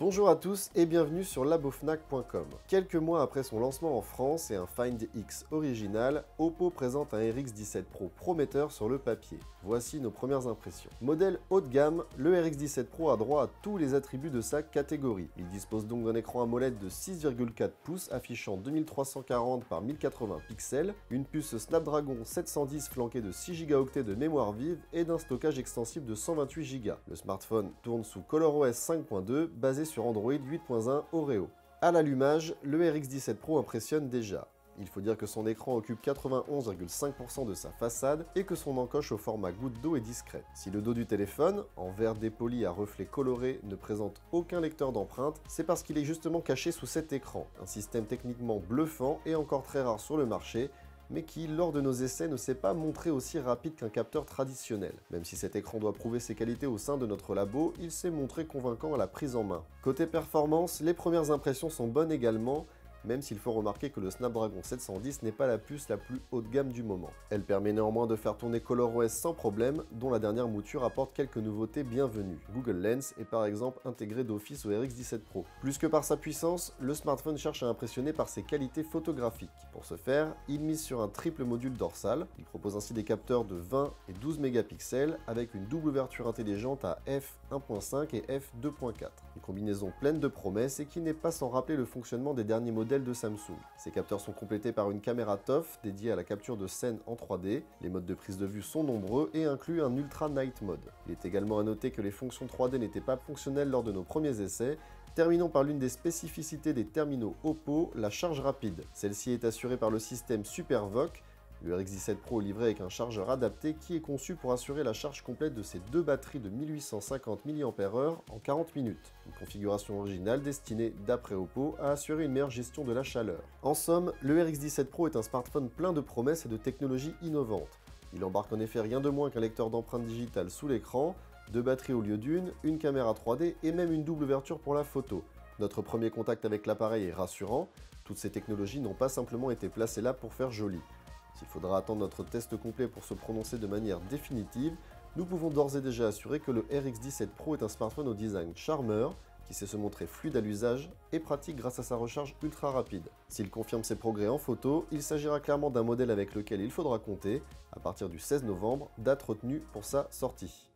Bonjour à tous et bienvenue sur labofnac.com. Quelques mois après son lancement en France et un Find X original, Oppo présente un RX17 Pro prometteur sur le papier. Voici nos premières impressions. Modèle haut de gamme, le RX17 Pro a droit à tous les attributs de sa catégorie. Il dispose donc d'un écran AMOLED de 6,4 pouces affichant 2340 par 1080 pixels, une puce Snapdragon 710 flanquée de 6 Go de mémoire vive et d'un stockage extensible de 128 Go. Le smartphone tourne sous ColorOS 5.2 basé sur Android 8.1 Oreo. À l'allumage, le RX17 Pro impressionne déjà. Il faut dire que son écran occupe 91,5% de sa façade et que son encoche au format goutte d'eau est discrète. Si le dos du téléphone, en verre dépoli à reflets colorés, ne présente aucun lecteur d'empreintes, c'est parce qu'il est justement caché sous cet écran, un système techniquement bluffant et encore très rare sur le marché, mais qui, lors de nos essais, ne s'est pas montré aussi rapide qu'un capteur traditionnel. Même si cet écran doit prouver ses qualités au sein de notre labo, il s'est montré convaincant à la prise en main. Côté performance, les premières impressions sont bonnes également, même s'il faut remarquer que le Snapdragon 710 n'est pas la puce la plus haut de gamme du moment. Elle permet néanmoins de faire tourner ColorOS sans problème, dont la dernière mouture apporte quelques nouveautés bienvenues. Google Lens est par exemple intégré d'office au RX17 Pro. Plus que par sa puissance, le smartphone cherche à impressionner par ses qualités photographiques. Pour ce faire, il mise sur un triple module dorsal. Il propose ainsi des capteurs de 20 et 12 mégapixels avec une double ouverture intelligente à f1.5 et f2.4. Une combinaison pleine de promesses et qui n'est pas sans rappeler le fonctionnement des derniers modèles de Samsung. Ces capteurs sont complétés par une caméra TOF dédiée à la capture de scènes en 3D. Les modes de prise de vue sont nombreux et incluent un Ultra Night Mode. Il est également à noter que les fonctions 3D n'étaient pas fonctionnelles lors de nos premiers essais. Terminons par l'une des spécificités des terminaux Oppo, la charge rapide. Celle-ci est assurée par le système SuperVOOC. Le RX17 Pro est livré avec un chargeur adapté qui est conçu pour assurer la charge complète de ses deux batteries de 1850 mAh en 40 minutes. Une configuration originale destinée, d'après Oppo, à assurer une meilleure gestion de la chaleur. En somme, le RX17 Pro est un smartphone plein de promesses et de technologies innovantes. Il embarque en effet rien de moins qu'un lecteur d'empreintes digitales sous l'écran, deux batteries au lieu d'une, une caméra 3D et même une double ouverture pour la photo. Notre premier contact avec l'appareil est rassurant. Toutes ces technologies n'ont pas simplement été placées là pour faire joli. S'il faudra attendre notre test complet pour se prononcer de manière définitive, nous pouvons d'ores et déjà assurer que le RX17 Pro est un smartphone au design charmeur, qui sait se montrer fluide à l'usage et pratique grâce à sa recharge ultra rapide. S'il confirme ses progrès en photo, il s'agira clairement d'un modèle avec lequel il faudra compter à partir du 16 novembre, date retenue pour sa sortie.